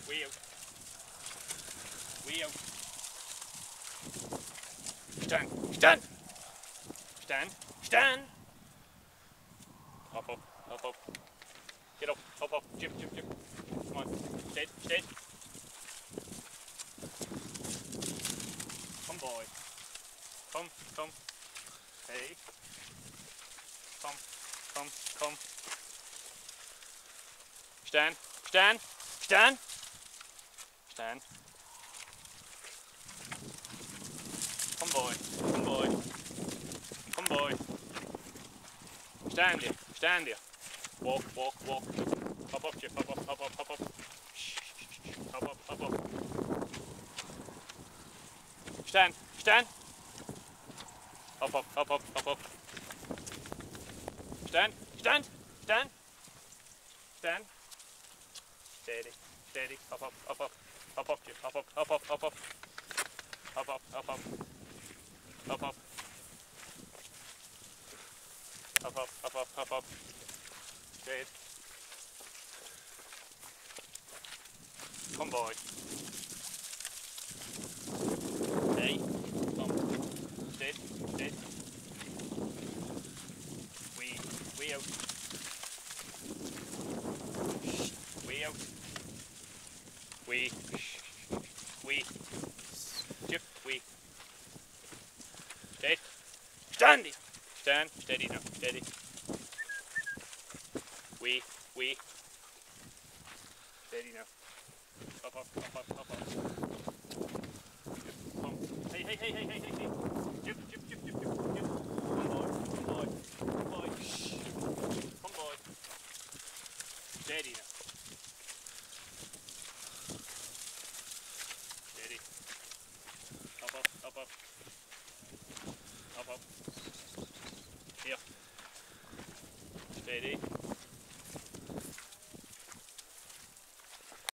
Way out. Way out. Stand. Stand. Stand. Stand. Hop up. Hop up. Get up. Hop up. Jump. Jump. Jump. Come on. Stead. Stead. Come, boy. Come. Come. Hey. Come. Come. Come. Stand. Stand. Stand. Stand. Come, boy. Come, boy. Come, boy. Stand there. Stand there. Walk, walk, walk. Hop up, Chip. Hop up, hop up, hop up. Shh, shh, shh. Hop up, hop up. Stand. Stand. Hop up, hop up, hop up. Stand. Stand. Stand. Stand. Steady. Steady. Hop up, hop up. Hop up, Chip. Hop up, hop up, hop up. Hop up, hop up. Hop up. Hop up, hop up, hop up. Steady. Come, boy. Hey. Come. Steady. Steady. Way out. Way out. Way. Way. Chip. Way. Steady. Stand. Stand. Steady now. Steady. Way. Way. Steady now. Up, up, up, up, up, up. Come. Hey, hey, hey, hey, hey, hey, hey. Jip, jip, jip, jip, jip, jip. Come, boy. Come, boy. Come, boy. Shh. Come, boy. Steady now. Steady. Up, up, up, up. Up, up. Here. Steady.